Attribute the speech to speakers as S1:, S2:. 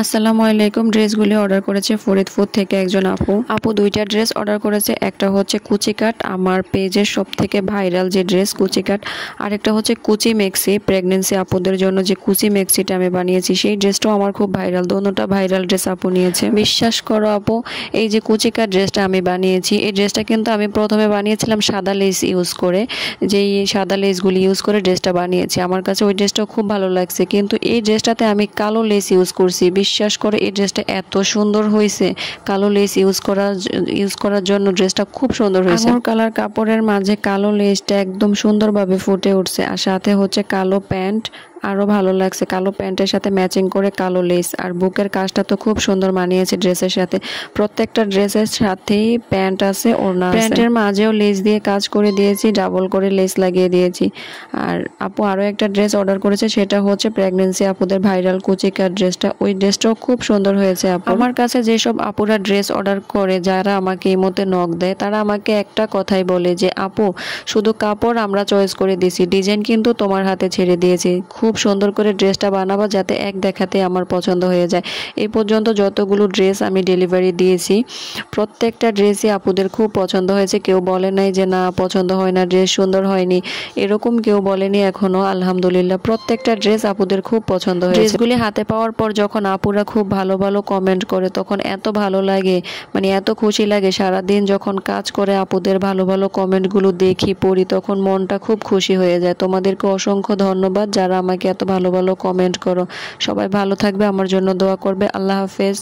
S1: আসসালামু আলাইকুম। ড্রেসগুলি অর্ডার করেছে ফরিদপুর থেকে একজন আপু দুইটা ড্রেস অর্ডার করেছে। একটা হচ্ছে কুচি কাট, আমার পেজের সব থেকে ভাইরাল যে ড্রেস কুচি কাট, আর একটা হচ্ছে কুচি মেক্সি, প্রেগনেন্সি আপুদের জন্য যে কুচি মেক্সিটা আমি বানিয়েছি সেই ড্রেসটাও আমার খুব ভাইরাল। দোনোটা ভাইরাল ড্রেস আপু নিয়েছে। বিশ্বাস করো আপু, এই যে কুচি কাট ড্রেসটা আমি বানিয়েছি, এই ড্রেসটা কিন্তু আমি প্রথমে বানিয়েছিলাম সাদা লেস ইউজ করে, যেই সাদা লেসগুলি ইউজ করে ড্রেসটা বানিয়েছি। আমার কাছে ওই ড্রেসটাও খুব ভালো লাগছে, কিন্তু এই ড্রেসটাতে আমি কালো লেস ইউজ করছি। বিশ্বাস করে এই ড্রেসটা এত সুন্দর হয়েছে, কালো লেস ইউজ করার জন্য ড্রেসটা খুব সুন্দর হয়েছে। আঙুর কালার কাপড়ের মাঝে কালো লেসটা একদম সুন্দরভাবে ফুটে উঠছে, আর সাথে হচ্ছে কালো প্যান্ট, আরো ভালো লাগছে। কালো প্যান্টের সাথে ম্যাচিং করে কালো লেস, আর বুকের কাজটা তো খুব সুন্দর মানিয়েছে ড্রেসের সাথে। প্রত্যেকটা ড্রেসের সাথেই প্যান্ট আছে, ওড়না আছে। প্যান্টের মাঝেও লেস দিয়ে কাজ করে দিয়েছি, ডাবল করে লেস লাগিয়ে দিয়েছি। আর আপু আরো একটা ড্রেস অর্ডার করেছে, সেটা হচ্ছে প্রেগনেন্সি আপুদের ভাইরাল কুচি কাট ড্রেসটা। ওই ড্রেসটাও খুব সুন্দর হয়েছে আপু। আমার কাছে যেসব আপুরা ড্রেস অর্ডার করে, যারা আমাকে এই মতে নক দেয়, তারা আমাকে একটা কথাই বলে যে আপু, শুধু কাপড় আমরা চয়েস করে দিছি, ডিজাইন কিন্তু তোমার হাতে ছেড়ে দিয়েছি। খুব সুন্দর করে ড্রেসটা বানাবো যাতে এক দেখাতে আমার পছন্দ হয়ে যায়। এই পর্যন্ত যতগুলো ড্রেস আমি ডেলিভারি দিয়েছি, প্রত্যেকটা ড্রেসই আপুদের খুব পছন্দ হয়েছে। কেউ বলে নাই যে না পছন্দ হয় না, ড্রেস সুন্দর হয়নি, এরকম কেউ বলেনি এখনো। আলহামদুলিল্লাহ, প্রত্যেকটা ড্রেস আপুদের খুব পছন্দ হয়েছে। ড্রেসগুলি হাতে পাওয়ার পর যখন আপুরা খুব ভালো ভালো কমেন্ট করে, তখন এত ভালো লাগে, মানে এত খুশি লাগে। সারাদিন যখন কাজ করে আপুদের ভালো ভালো কমেন্টগুলো দেখি, পড়ি, তখন মনটা খুব খুশি হয়ে যায়। তোমাদেরকে অসংখ্য ধন্যবাদ যারা আমাকে এত ভালো ভালো কমেন্ট করো। সবাই ভালো থাকবে, আমার জন্য দোয়া করবে। আল্লাহ হাফেজ।